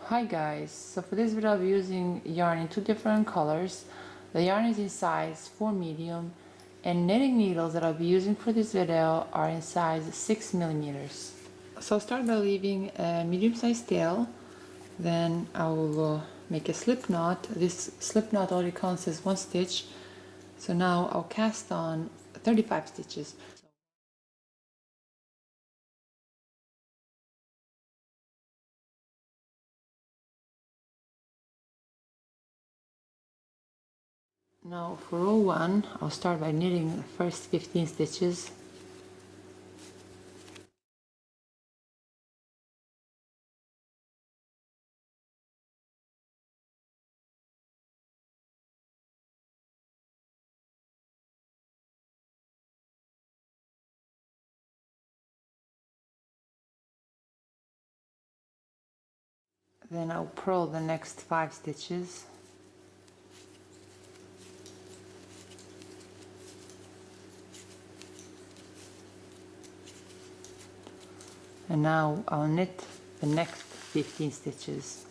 Hi guys, so for this video I'll be using yarn in two different colors. The yarn is in size 4 medium and knitting needles that I'll be using for this video are in size 6 millimeters. So I'll start by leaving a medium sized tail, then I will make a slip knot. This slip knot already counts as 1 stitch, so now I'll cast on 35 stitches. Now for row 1, I'll start by knitting the first 15 stitches. Then I'll purl the next 5 stitches. And now I'll knit the next 15 stitches.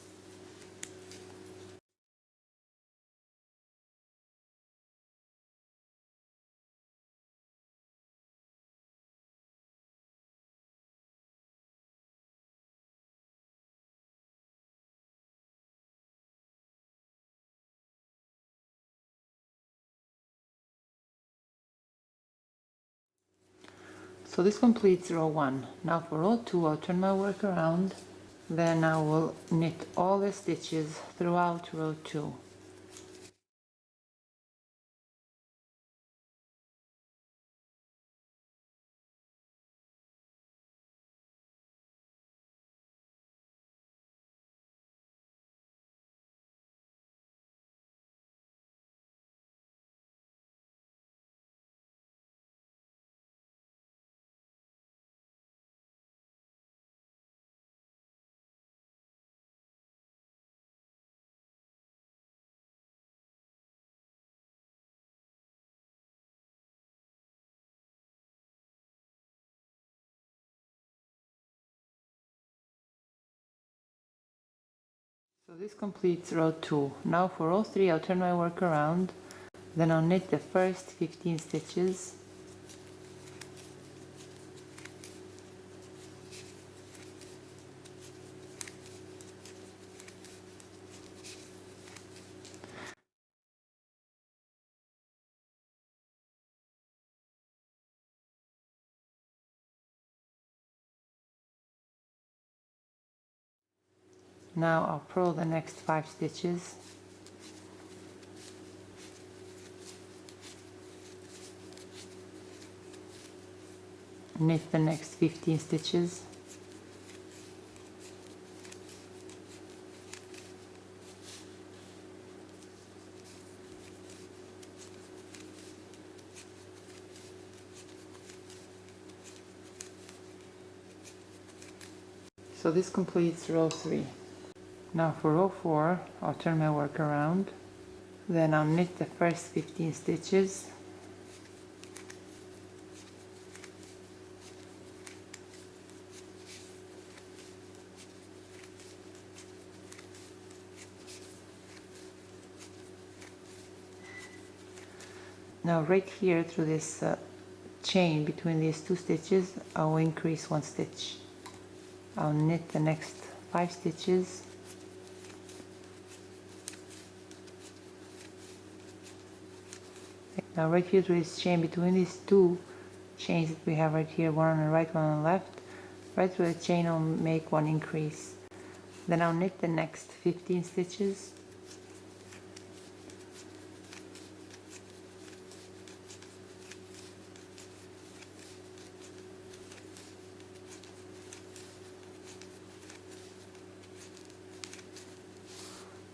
So this completes row 1. Now for row 2, I'll turn my work around. Then I will knit all the stitches throughout row 2. So this completes row 2. Now for row 3, I'll turn my work around. Then I'll knit the first 15 stitches. Now I'll purl the next 5 stitches. Knit the next 15 stitches. So this completes row 3. Now for row 4, I'll turn my work around. Then I'll knit the first 15 stitches. Now right here through this chain between these 2 stitches, I'll increase 1 stitch. I'll knit the next 5 stitches. Now right here through this chain between these 2 chains that we have right here, one on the right, one on the left, right through the chain I'll make 1 increase. Then I'll knit the next 15 stitches.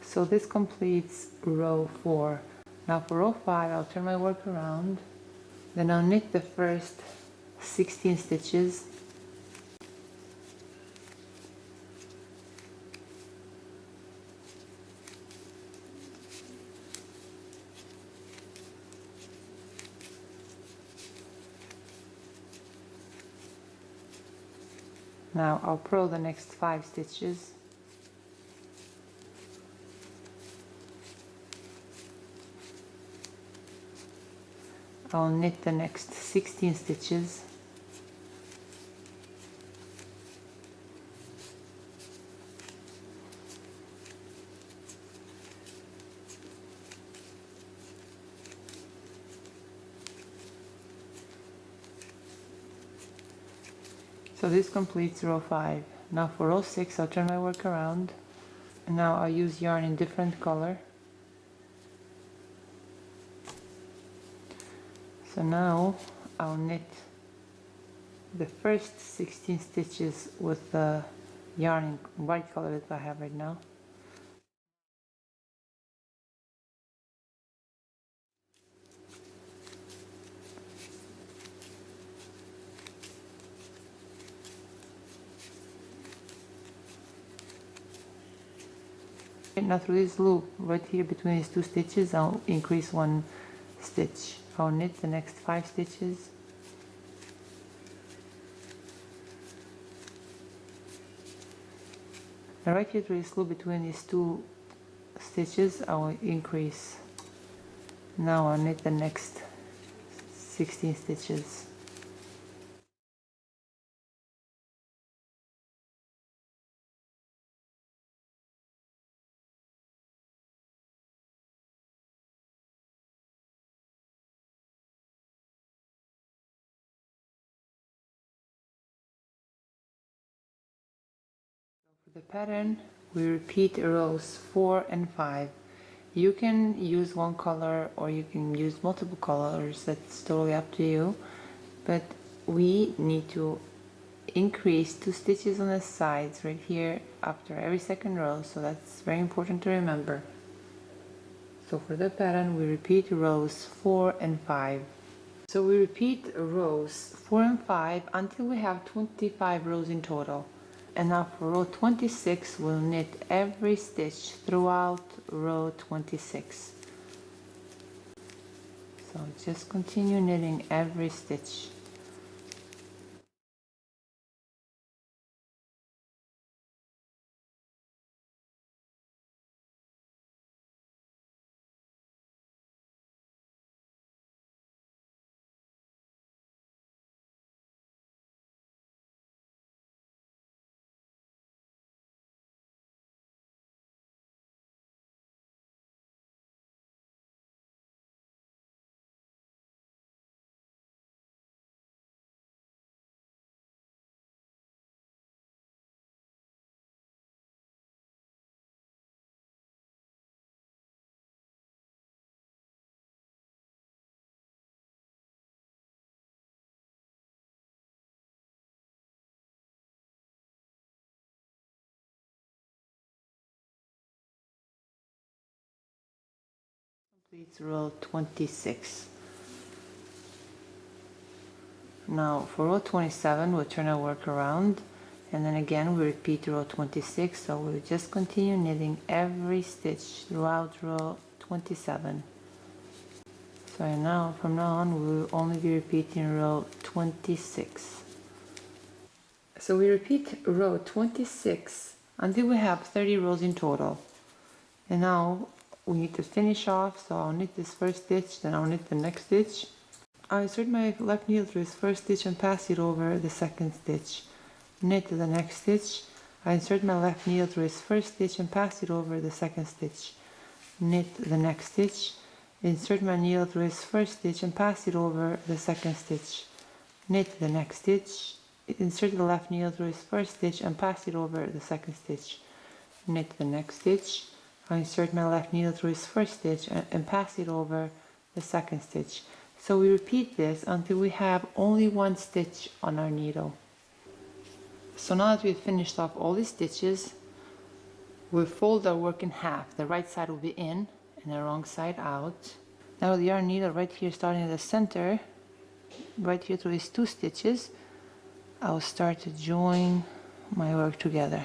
So this completes row 4. Now for row 5, I'll turn my work around. Then I'll knit the first 16 stitches. Now I'll purl the next 5 stitches. I'll knit the next 16 stitches. So this completes row 5. Now for row 6, I'll turn my work around, and now I'll use yarn in different color. So now I'll knit the first 16 stitches with the yarn in white color that I have right now. Now through this loop right here between these 2 stitches, I'll increase 1 stitch. I'll knit the next 5 stitches. Now right here through this loop between these 2 stitches, I will increase. Now I'll knit the next 16 stitches. For the pattern, we repeat rows 4 and 5. You can use one color or you can use multiple colors, that's totally up to you. But we need to increase 2 stitches on the sides right here after every second row, so that's very important to remember. So for the pattern, we repeat rows 4 and 5. So we repeat rows 4 and 5 until we have 25 rows in total. And now for row 26, we'll knit every stitch throughout row 26. So just continue knitting every stitch. Completes row 26. Now for row 27, we'll turn our work around, and then again we repeat row 26, so we'll just continue knitting every stitch throughout row 27. So now from now on we will only be repeating row 26. So we repeat row 26 until we have 30 rows in total. And now we need to finish off, so I'll knit this first stitch, then I'll knit the next stitch. I'll insert my left needle through this first stitch and pass it over the second stitch. Knit the next stitch. I insert my left needle through this first stitch and pass it over the second stitch. Knit the next stitch. Insert my needle through this first stitch and pass it over the second stitch. Knit the next stitch. Insert the left needle through this first stitch and pass it over the second stitch. Knit the next stitch. I insert my left needle through this first stitch and pass it over the second stitch. So we repeat this until we have only 1 stitch on our needle. So now that we've finished off all these stitches, we'll fold our work in half. The right side will be in and the wrong side out. Now with the yarn needle right here starting at the center, right here through these 2 stitches, I'll start to join my work together.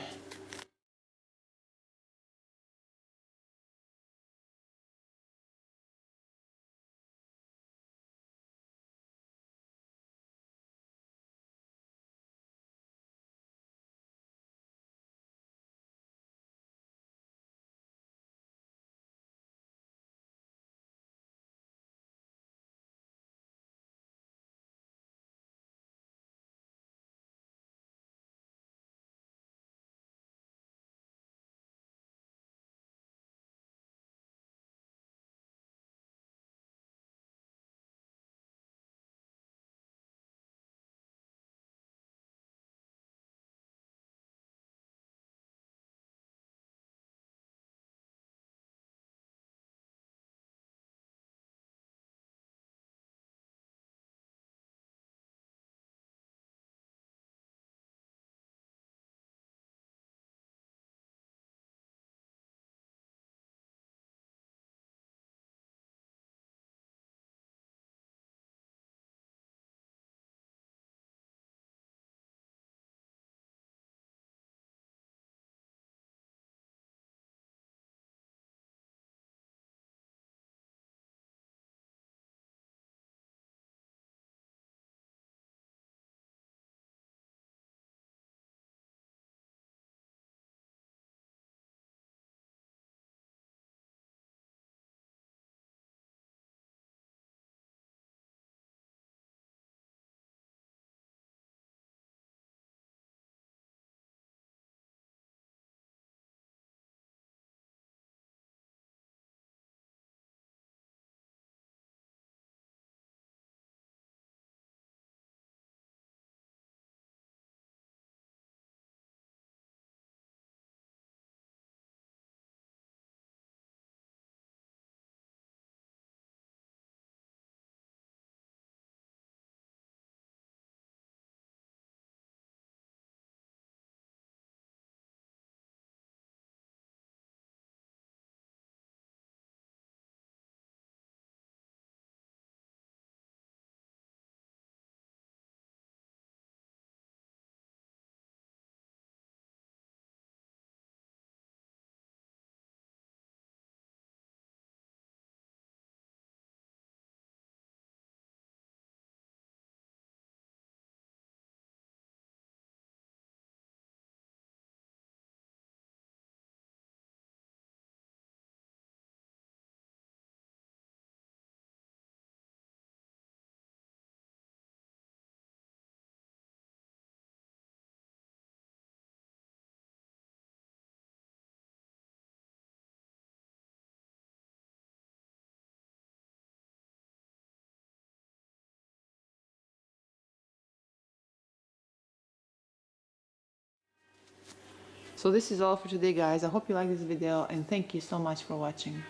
So this is all for today, guys. I hope you like this video and thank you so much for watching.